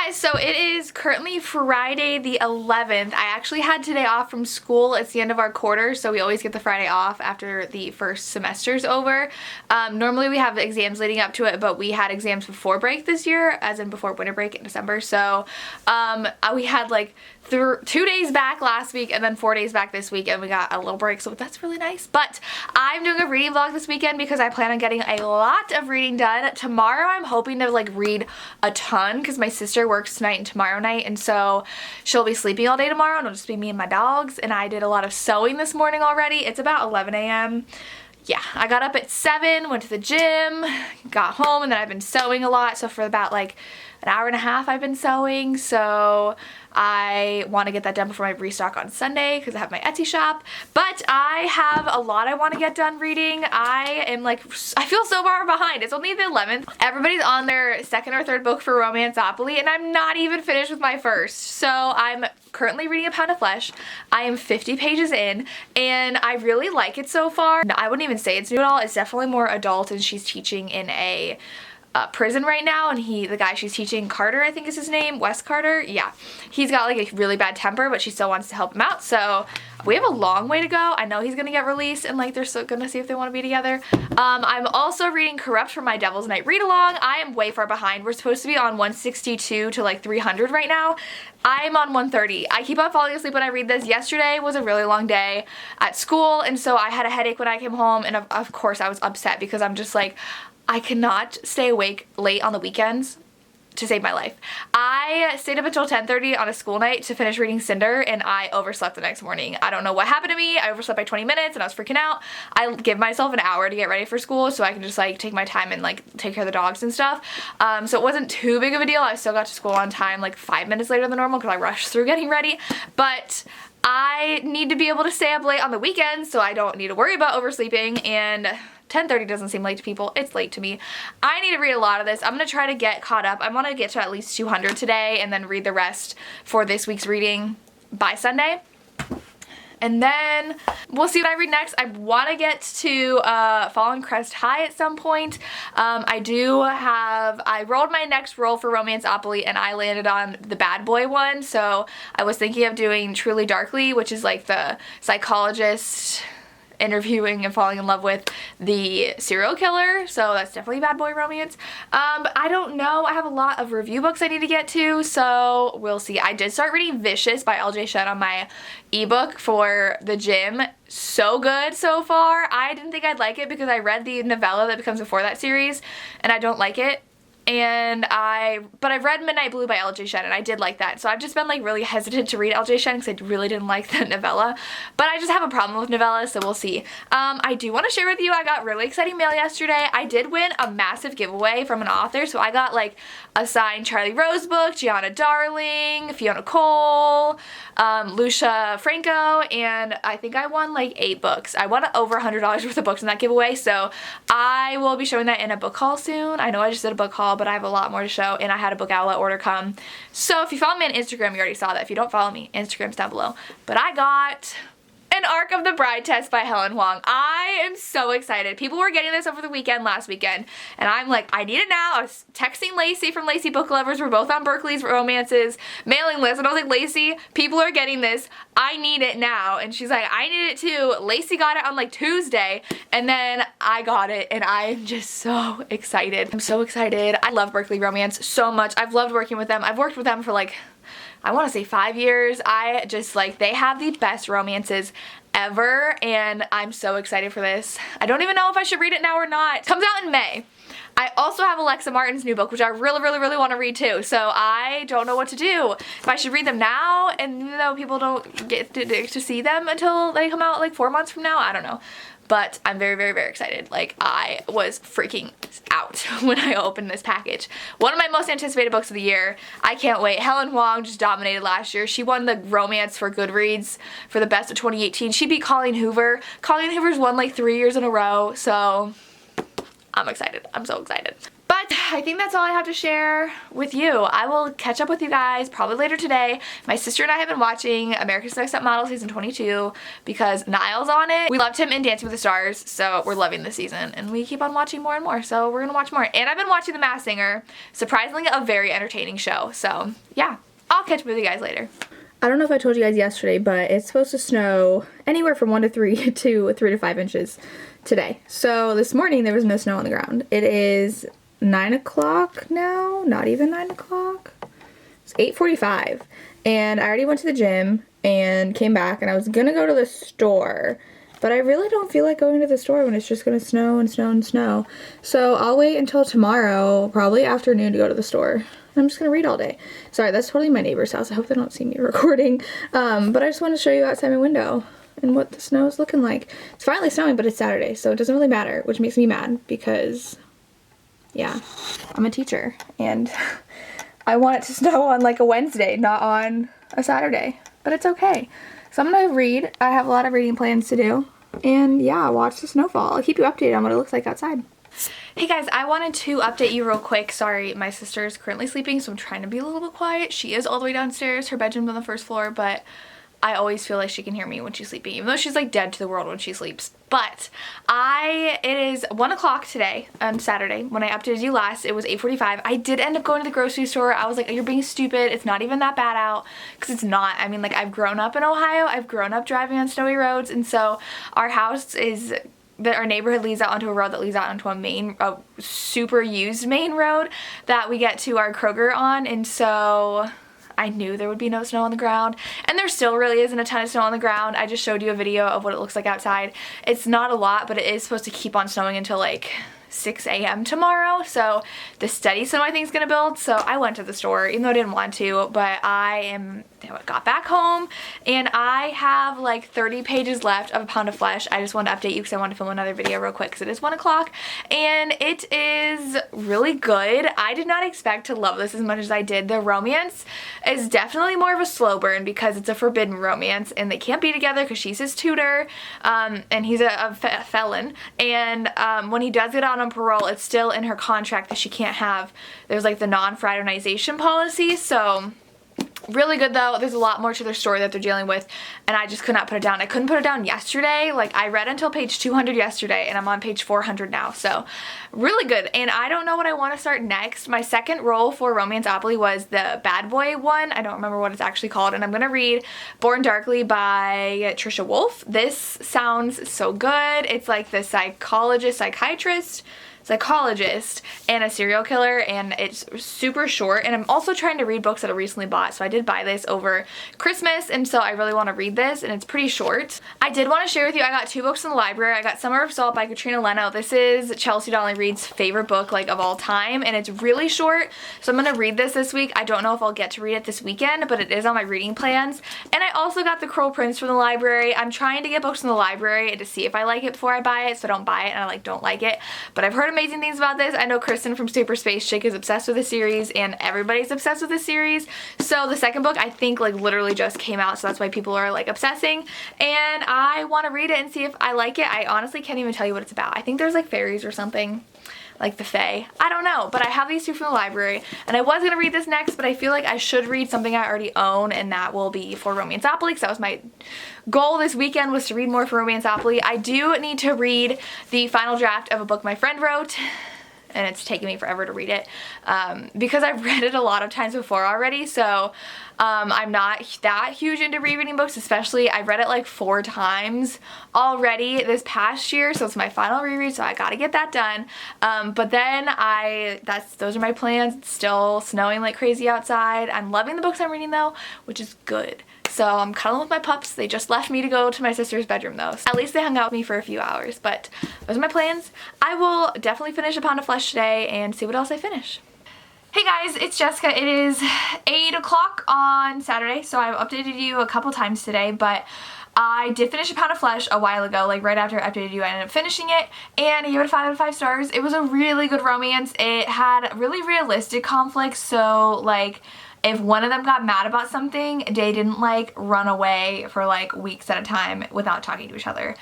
Guys, so it is currently Friday the 11th. I actually had today off from school. It's the end of our quarter, so we always get the Friday off after the first semester's over. Normally we have exams leading up to it, but we had exams before break this year, as in before winter break in December. So we had like 2 days back last week and then 4 days back this week, and we got a little break, so that's really nice. But I'm doing a reading vlog this weekend because I plan on getting a lot of reading done. Tomorrow I'm hoping to like read a ton because my sister works tonight and tomorrow night, and so she'll be sleeping all day tomorrow and it'll just be me and my dogs. And I did a lot of sewing this morning already. It's about 11 a.m. Yeah, I got up at 7, went to the gym, got home, and then I've been sewing a lot. So for about like an hour and a half I've been sewing, so I want to get that done before I restock on Sunday because I have my Etsy shop. But I have a lot I want to get done reading. I feel so far behind. It's only the 11th. Everybody's on their second or third book for Romanceopoly, and I'm not even finished with my first. So I'm currently reading A Pound of Flesh. I am 50 pages in, and I really like it so far. I wouldn't even say it's new at all. It's definitely more adult, and she's teaching in a prison right now, and the guy she's teaching, Carter I think is his name, Wes Carter, yeah, he's got like a really bad temper, but she still wants to help him out. So we have a long way to go. I know he's gonna get released, and like they're still gonna see if they want to be together. I'm also reading Corrupt for my Devil's Night read along. I am way far behind. We're supposed to be on 162 to like 300 right now. I'm on 130. I keep on falling asleep when I read this. Yesterday was a really long day at school, and so I had a headache when I came home, and of course I was upset because I'm just like, I cannot stay awake late on the weekends to save my life. I stayed up until 10:30 on a school night to finish reading Cinder, and I overslept the next morning. I don't know what happened to me. I overslept by 20 minutes and I was freaking out. I give myself an hour to get ready for school so I can just like take my time and like take care of the dogs and stuff. So it wasn't too big of a deal. I still got to school on time, like 5 minutes later than normal because I rushed through getting ready. But I need to be able to stay up late on the weekends so I don't need to worry about oversleeping, and 10:30 doesn't seem late to people. It's late to me. I need to read a lot of this. I'm going to try to get caught up. I want to get to at least 200 today and then read the rest for this week's reading by Sunday. And then we'll see what I read next. I want to get to Fallen Crest High at some point. I rolled my next roll for Romanceopoly and I landed on the bad boy one. So I was thinking of doing Truly Darkly, which is like the psychologist interviewing and falling in love with the serial killer, so that's definitely bad boy romance. But I don't know, I have a lot of review books I need to get to, so we'll see. I did start reading Vicious by LJ Shen on my ebook for the gym. So good so far. I didn't think I'd like it because I read the novella that becomes before that series and I don't like it. But I've read Midnight Blue by LJ Shen and I did like that. So I've just been like really hesitant to read LJ Shen because I really didn't like the novella. But I just have a problem with novellas, so we'll see. I do want to share with you, I got really exciting mail yesterday. I did win a massive giveaway from an author. So I got like a signed Charlie Rose book, Gianna Darling, Fiona Cole, Lucia Franco, and I think I won like 8 books. I won over $100 worth of books in that giveaway, so I will be showing that in a book haul soon. I know I just did a book haul, but I have a lot more to show, and I had a book outlet order come. So if you follow me on Instagram, you already saw that. If you don't follow me, Instagram's down below. But I got An Arc of the Bride Test by Helen Huang. I am so excited. People were getting this over the weekend, last weekend, and I'm like, I need it now. I was texting Lacey from Lacey Book Lovers. We're both on Berkeley's Romances mailing list, and I was like, Lacey, people are getting this. I need it now. And she's like, I need it too. Lacey got it on like Tuesday, and then I got it, and I'm just so excited. I'm so excited. I love Berkeley Romance so much. I've loved working with them. I've worked with them for like, I want to say 5 years. I just like, they have the best romances ever, and I'm so excited for this. I don't even know if I should read it now or not. It comes out in May. I also have Alexa Martin's new book, which I really want to read too, so I don't know what to do. If I should read them now, and you know, people don't get to see them until they come out like 4 months from now, I don't know. But I'm very excited. Like, I was freaking out when I opened this package. One of my most anticipated books of the year. I can't wait. Helen Huang just dominated last year. She won the romance for Goodreads for the best of 2018. She beat Colleen Hoover. Colleen Hoover's won like 3 years in a row, so I'm excited. I'm so excited. But But I think that's all I have to share with you. I will catch up with you guys probably later today. My sister and I have been watching America's Next Top Model season 22 because Niall's on it. We loved him in Dancing with the Stars, so we're loving this season, and we keep on watching more and more, so we're gonna watch more. And I've been watching The Masked Singer. Surprisingly, a very entertaining show. So yeah, I'll catch up with you guys later. I don't know if I told you guys yesterday, but it's supposed to snow anywhere from 1 to 3 to 3 to 5 inches today. So this morning there was no snow on the ground. It is 9 o'clock now, not even 9 o'clock. It's 8:45, and I already went to the gym and came back, and I was gonna go to the store, but I really don't feel like going to the store when it's just gonna snow and snow and snow. So I'll wait until tomorrow, probably afternoon, to go to the store. I'm just gonna read all day. Sorry, that's totally my neighbor's house. I hope they don't see me recording. But I just want to show you outside my window and what the snow is looking like. It's finally snowing, but it's Saturday, so it doesn't really matter, which makes me mad because, yeah, I'm a teacher and I want it to snow on like a Wednesday, not on a Saturday. But it's okay. So I'm gonna read. I have a lot of reading plans to do. And yeah, watch the snowfall. I'll keep you updated on what it looks like outside. Hey guys, I wanted to update you real quick. Sorry, my sister is currently sleeping, so I'm trying to be a little bit quiet. She is all the way downstairs. Her bedroom's on the first floor, but I always feel like she can hear me when she's sleeping, even though she's like dead to the world when she sleeps. But it is 1 o'clock today on Saturday. When I updated you last, it was 8:45. I did end up going to the grocery store. I was like, you're being stupid. It's not even that bad out. Because it's not. I mean, like, I've grown up in Ohio. I've grown up driving on snowy roads. And so our house is... our neighborhood leads out onto a road that leads out onto a super used main road that we get to our Kroger on, and so I knew there would be no snow on the ground, and there still really isn't a ton of snow on the ground. I just showed you a video of what it looks like outside. It's not a lot, but it is supposed to keep on snowing until like 6 a.m. tomorrow, so the steady snow I think is gonna build. So I went to the store, even though I didn't want to, but I got back home and I have like 30 pages left of A Pound of Flesh. I just wanted to update you because I wanted to film another video real quick because it is 1 o'clock and it is really good. I did not expect to love this as much as I did. The romance is definitely more of a slow burn because it's a forbidden romance and they can't be together because she's his tutor and he's a felon, and when he does get out on parole, it's still in her contract that she can't have, there's like the non-fraternization policy. So really good though. There's a lot more to their story that they're dealing with, and I just could not put it down. I couldn't put it down yesterday. Like, I read until page 200 yesterday and I'm on page 400 now, so really good. And I don't know what I want to start next. My second role for Romance-opoly was the bad boy one. I don't remember what it's actually called, and I'm gonna read Born Darkly by Trisha Wolfe. This sounds so good. It's like the psychologist and a serial killer, and it's super short, and I'm also trying to read books that I recently bought, so I did buy this over Christmas, and so I really want to read this, and it's pretty short. I did want to share with you, I got 2 books in the library. I got Summersault by Katrina Leno. This is Chelsea Dolly Reed's favorite book like of all time, and it's really short, so I'm going to read this week. I don't know if I'll get to read it this weekend, but it is on my reading plans. And I also got The Cruel Prince from the library. I'm trying to get books from the library to see if I like it before I buy it, so I don't buy it and I don't like it, but I've heard amazing things about this. I know Kristen from Super Space Chick is obsessed with the series, and everybody's obsessed with the series. So the second book I think like literally just came out, so that's why people are like obsessing, and I want to read it and see if I like it. I honestly can't even tell you what it's about. I think there's like fairies or something, like the Fae. I don't know, but I have these 2 from the library, and I was going to read this next, but I feel like I should read something I already own, and that will be for Romance-opoly, because that was my goal this weekend, was to read more for Romance-opoly. I do need to read the final draft of a book my friend wrote, and it's taken me forever to read it because I've read it a lot of times before already, so I'm not that huge into rereading books, especially I've read it like 4 times already this past year, so it's my final reread, so I gotta get that done. But then those are my plans. It's still snowing like crazy outside. I'm loving the books I'm reading though, which is good. So I'm cuddling with my pups. They just left me to go to my sister's bedroom though. So at least they hung out with me for a few hours, but those are my plans. I will definitely finish A Pound of Flesh today and see what else I finish. Hey guys, it's Jessica. It is 8 o'clock on Saturday, so I've updated you a couple times today, but I did finish A Pound of Flesh a while ago, like right after I updated you. I ended up finishing it, and I gave it a 5 out of 5 stars. It was a really good romance. It had really realistic conflicts, so like if one of them got mad about something, they didn't like run away for like weeks at a time without talking to each other.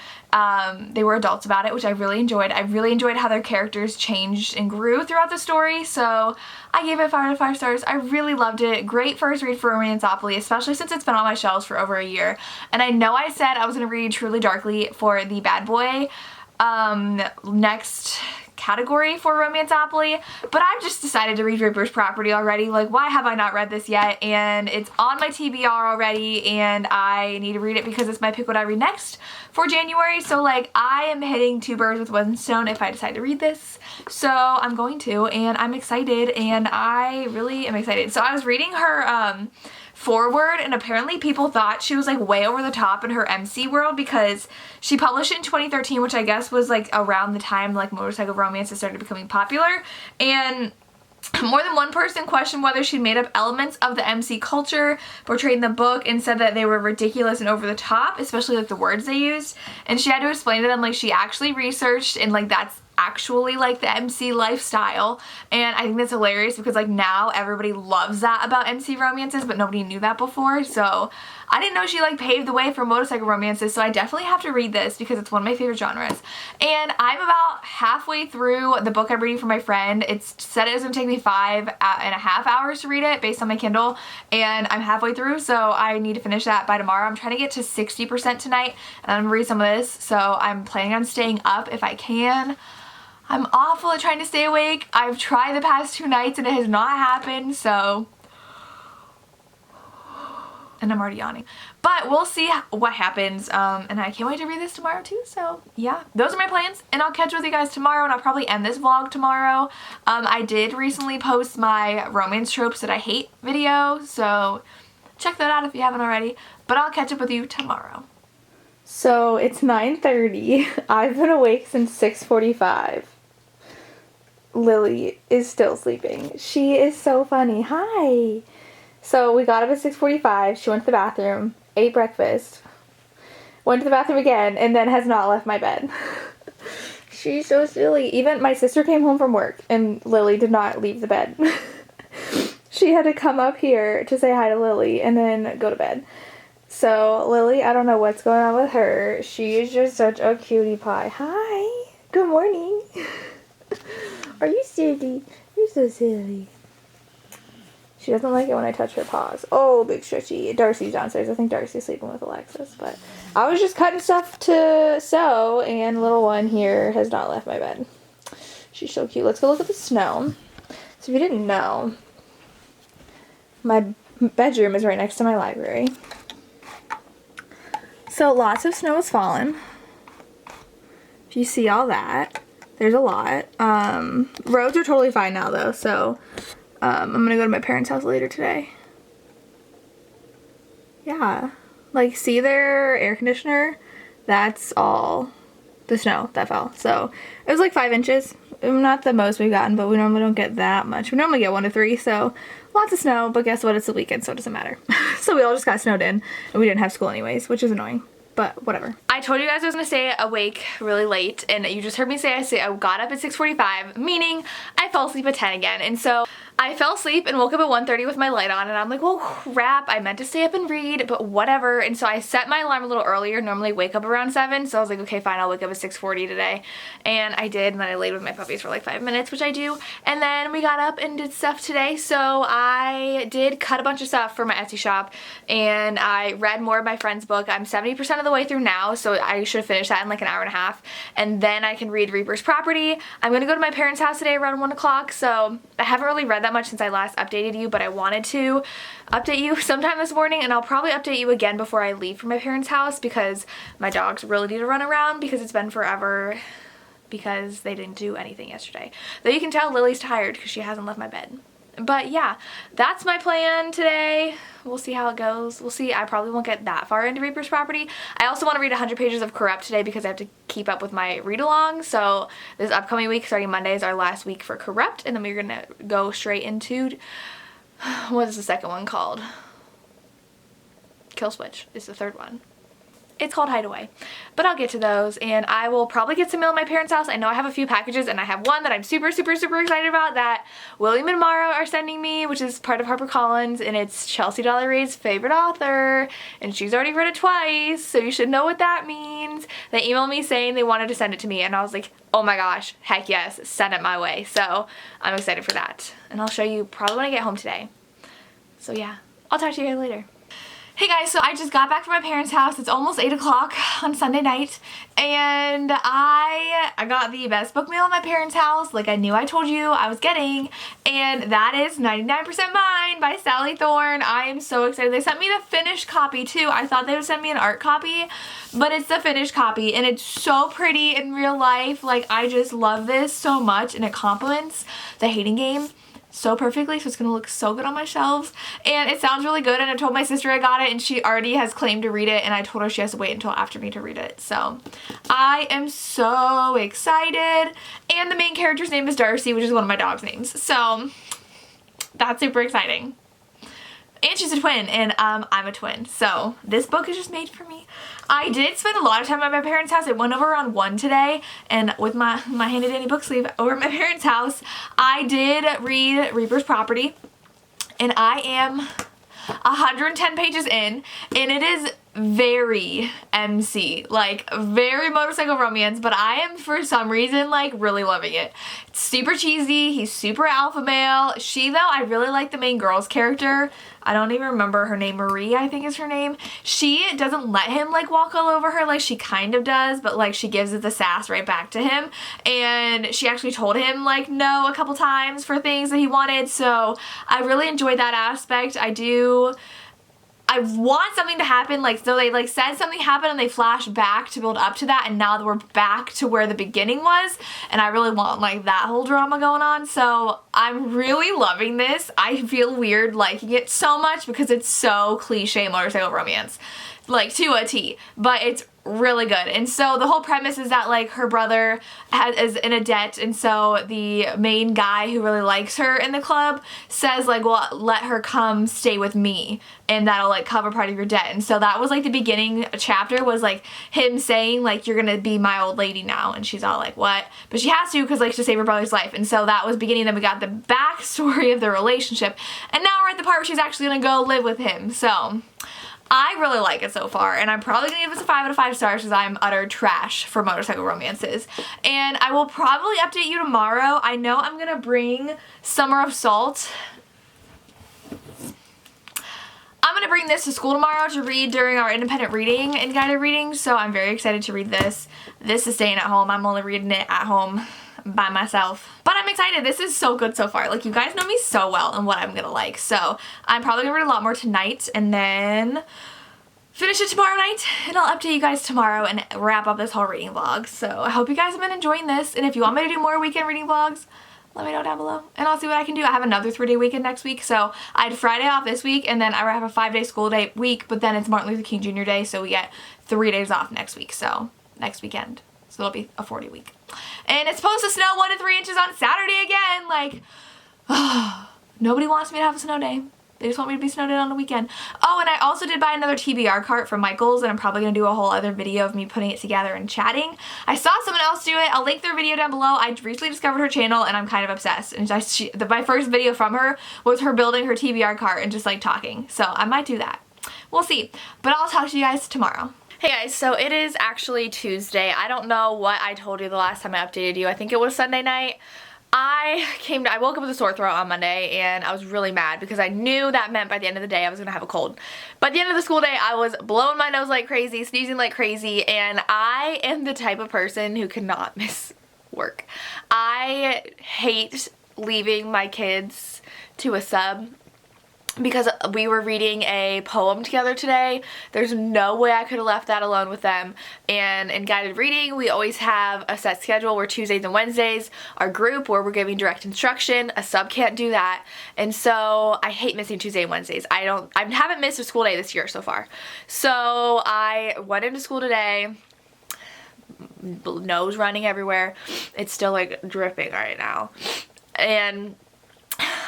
They were adults about it, which I really enjoyed. I really enjoyed how their characters changed and grew throughout the story, so I gave it 5 out of 5 stars. I really loved it. Great first read for Romanceopoly, especially since it's been on my shelves for over a year. And I know I said I was going to read Truly Darkly for the bad boy next category for Romanceopoly, but I've just decided to read Reaper's Property already. Like, why have I not read this yet? And it's on my TBR already, and I need to read it because it's my pick what I read next for January. So like, I am hitting 2 birds with 1 stone if I decide to read this. So I'm going to, and I'm excited, and I really am excited. So I was reading her forward, and apparently people thought she was like way over the top in her MC world because she published it in 2013, which I guess was like around the time like motorcycle romances started becoming popular, and more than one person questioned whether she made up elements of the MC culture portrayed in the book and said that they were ridiculous and over the top, especially like the words they used. And she had to explain to them like she actually researched and like that's actually like the MC lifestyle. And I think that's hilarious because like now everybody loves that about MC romances, but nobody knew that before. So I didn't know she like paved the way for motorcycle romances, so I definitely have to read this because it's one of my favorite genres. And I'm about halfway through the book I'm reading for my friend. It's said it was going to take me 5.5 hours to read it based on my Kindle, and I'm halfway through, so I need to finish that by tomorrow. I'm trying to get to 60% tonight, and I'm going to read some of this, so I'm planning on staying up if I can. I'm awful at trying to stay awake. I've tried the past 2 nights and it has not happened, so... And I'm already yawning. But we'll see what happens, and I can't wait to read this tomorrow too, so yeah. Those are my plans, and I'll catch up with you guys tomorrow, and I'll probably end this vlog tomorrow. I did recently post my romance tropes that I hate video, so check that out if you haven't already. But I'll catch up with you tomorrow. So it's 9:30. I've been awake since 6:45. Lily is still sleeping. She is so funny. Hi! So we got up at 6:45. She went to the bathroom, ate breakfast, went to the bathroom again, and then has not left my bed. She's so silly. Even my sister came home from work, and Lily did not leave the bed. She had to come up here to say hi to Lily and then go to bed. So Lily, I don't know what's going on with her. She is just such a cutie pie. Hi! Good morning. Are you silly? You're so silly. She doesn't like it when I touch her paws. Oh, big stretchy. Darcy's downstairs. I think Darcy's sleeping with Alexis, but I was just cutting stuff to sew, and little one here has not left my bed. She's so cute. Let's go look at the snow. So if you didn't know, my bedroom is right next to my library. So lots of snow has fallen. If you see all that, there's a lot. Roads are totally fine now though, so I'm gonna go to my parents' house later today. Yeah, like see their air conditioner? That's all the snow that fell. So it was like 5 inches. Not the most we've gotten, but we normally don't get that much. We normally get 1 to 3, so lots of snow, but guess what? It's the weekend, so it doesn't matter. So we all just got snowed in, and we didn't have school anyways, which is annoying. But whatever. I told you guys I was gonna stay awake really late, and you just heard me say I got up at 6:45, meaning I fell asleep at 10 again. And so I fell asleep and woke up at 1:30 with my light on, and I'm like, well, crap, I meant to stay up and read, but whatever. And so I set my alarm a little earlier, normally wake up around 7, so I was like, okay, fine, I'll wake up at 6:40 today. And I did, and then I laid with my puppies for like 5 minutes, which I do. And then we got up and did stuff today, so I did cut a bunch of stuff for my Etsy shop, and I read more of my friend's book. I'm 70% of the way through now, so I should finish that in like an hour and a half, and then I can read Reaper's Property. I'm gonna go to my parents' house today around 1 o'clock, so I haven't really read that much since I last updated you, but I wanted to update you sometime this morning, and I'll probably update you again before I leave for my parents' house because my dogs really need to run around because it's been forever because they didn't do anything yesterday. Though you can tell Lily's tired because she hasn't left my bed. But yeah, that's my plan today. We'll see how it goes. We'll see. I probably won't get that far into Reaper's Property. I also want to read 100 pages of Corrupt today because I have to keep up with my read-along. So this upcoming week, starting Monday, is our last week for Corrupt, and then we're going to go straight into, what is the second one called? Kill Switch is the third one. It's called Hideaway. But I'll get to those, and I will probably get some mail at my parents' house. I know I have a few packages, and I have one that I'm super, super, super excited about that William and Mara are sending me, which is part of HarperCollins, and it's Chelsea Dollar Reid's favorite author, and she's already read it twice, so you should know what that means. They emailed me saying they wanted to send it to me, and I was like, oh my gosh, heck yes, send it my way. So I'm excited for that, and I'll show you probably when I get home today. So yeah, I'll talk to you guys later. Hey guys, so I just got back from my parents' house. It's almost 8 o'clock on Sunday night, and I got the best book mail at my parents' house, like I knew I told you I was getting, and that is 99% Mine by Sally Thorne. I am so excited. They sent me the finished copy too. I thought they would send me an art copy, but it's the finished copy, and it's so pretty in real life. Like, I just love this so much, and it complements The Hating Game so perfectly, so it's gonna look so good on my shelves, and it sounds really good. And I told my sister I got it, and she already has claimed to read it, and I told her she has to wait until after me to read it. So I am so excited, and the main character's name is Darcy, which is one of my dog's names, so that's super exciting. And she's a twin, and I'm a twin, so this book is just made for me. I did spend a lot of time at my parents' house. I went over around 1 today, and with my handy dandy book sleeve over at my parents' house, I did read Reaper's Property, and I am 110 pages in, and it is very MC, like very motorcycle romance, but I am for some reason like really loving it. It's super cheesy, he's super alpha male. She, though, I really like the main girl's character. I don't even remember her name. Marie, I think is her name. She doesn't let him like walk all over her like she kind of does, but like she gives it the sass right back to him, and she actually told him like no a couple times for things that he wanted, so I really enjoyed that aspect. I want something to happen, like, so they like said something happened and they flashed back to build up to that, and now we're back to where the beginning was, and I really want like that whole drama going on. So I'm really loving this. I feel weird liking it so much because it's so cliche motorcycle romance, like to a T, but it's really good. And so the whole premise is that like her brother is in a debt, and so the main guy who really likes her in the club says like, well, let her come stay with me and that'll like cover part of your debt. And so that was like the beginning chapter, was like him saying like, you're gonna be my old lady now, and she's all like, what? But she has to, because like to save her brother's life. And so that was beginning. Then we got the backstory of the relationship, and now we're at the part where she's actually gonna go live with him. So I really like it so far, and I'm probably going to give this a 5 out of 5 stars because I'm utter trash for motorcycle romances. And I will probably update you tomorrow. I know I'm going to bring Summersault. I'm going to bring this to school tomorrow to read during our independent reading and guided reading, so I'm very excited to read this. This is staying at home. I'm only reading it at home by myself, but I'm excited. This is so good so far. Like, you guys know me so well and what I'm gonna like, so I'm probably gonna read a lot more tonight and then finish it tomorrow night, and I'll update you guys tomorrow and wrap up this whole reading vlog. So I hope you guys have been enjoying this, and if you want me to do more weekend reading vlogs, let me know down below, and I'll see what I can do. I have another 3-day weekend next week, so I had Friday off this week, and then I have a 5-day school day week, but then it's Martin Luther King Jr. Day, so we get 3 days off next week, so next weekend. So it'll be a 40 week. And it's supposed to snow 1 to 3 inches on Saturday again. Like, nobody wants me to have a snow day. They just want me to be snowed in on the weekend. Oh, and I also did buy another TBR cart from Michael's, and I'm probably going to do a whole other video of me putting it together and chatting. I saw someone else do it. I'll link their video down below. I recently discovered her channel, and I'm kind of obsessed. And my first video from her was her building her TBR cart and just like talking. So I might do that. We'll see. But I'll talk to you guys tomorrow. Hey guys, so it is actually Tuesday. I don't know what I told you the last time I updated you. I think it was Sunday night. I woke up with a sore throat on Monday, and I was really mad because I knew that meant by the end of the day I was gonna have a cold. By the end of the school day, I was blowing my nose like crazy, sneezing like crazy, and I am the type of person who cannot miss work. I hate leaving my kids to a sub, because we were reading a poem together today. There's no way I could have left that alone with them. And in guided reading, we always have a set schedule where Tuesdays and Wednesdays are group where we're giving direct instruction. A sub can't do that. And so I hate missing Tuesday and Wednesdays. I haven't missed a school day this year so far. So I went into school today, nose running everywhere. It's still like dripping right now. And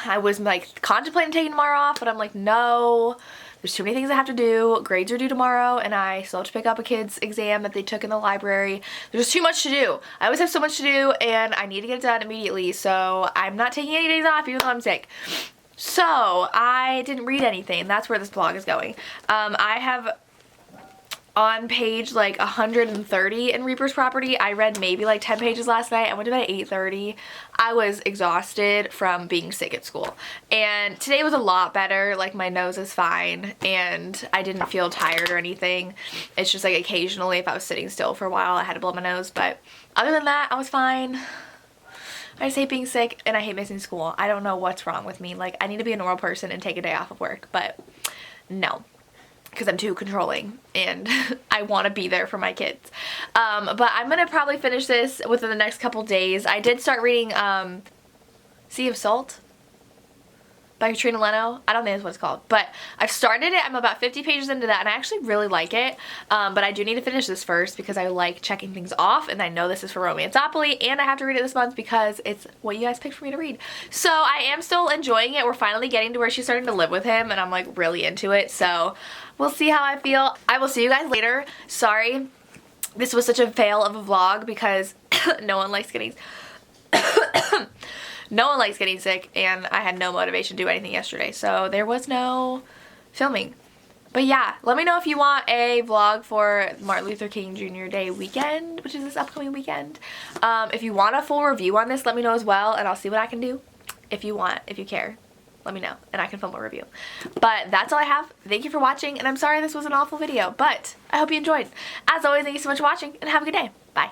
I was like contemplating taking tomorrow off, but I'm like, no, There's too many things I have to do. Grades are due tomorrow and I still have to pick up a kid's exam that they took in the library. There's too much to do. I always have so much to do and I need to get it done immediately, so I'm not taking any days off even though I'm sick. So I didn't read anything. That's where this vlog is going. I have on page like 130 in Reaper's Property. I read maybe like 10 pages last night. I went to bed at 8:30. I was exhausted from being sick at school. And today was a lot better. Like my nose is fine and I didn't feel tired or anything. It's just like occasionally if I was sitting still for a while I had to blow my nose, but other than that I was fine. I just hate being sick and I hate missing school. I don't know what's wrong with me. Like I need to be a normal person and take a day off of work, but no. Because I'm too controlling and I want to be there for my kids. But I'm going to probably finish this within the next couple days. I did start reading Sea of Salt by Katrina Leno. I don't think that's what it's called, but I've started it. I'm about 50 pages into that and I actually really like it. But I do need to finish this first because I like checking things off and I know this is for Romanceopoly and I have to read it this month because it's what you guys picked for me to read. So I am still enjoying it. We're finally getting to where she's starting to live with him and I'm like really into it. So we'll see how I feel. I will see you guys later. Sorry this was such a fail of a vlog because no one likes getting sick and I had no motivation to do anything yesterday, so there was no filming. But yeah, let me know if you want a vlog for Martin Luther King Jr. Day weekend, which is this upcoming weekend. If you want a full review on this, let me know as well and I'll see what I can do. If you care, let me know and I can film a review. But that's all I have. Thank you for watching and I'm sorry this was an awful video, but I hope you enjoyed. As always, thank you so much for watching and have a good day. Bye.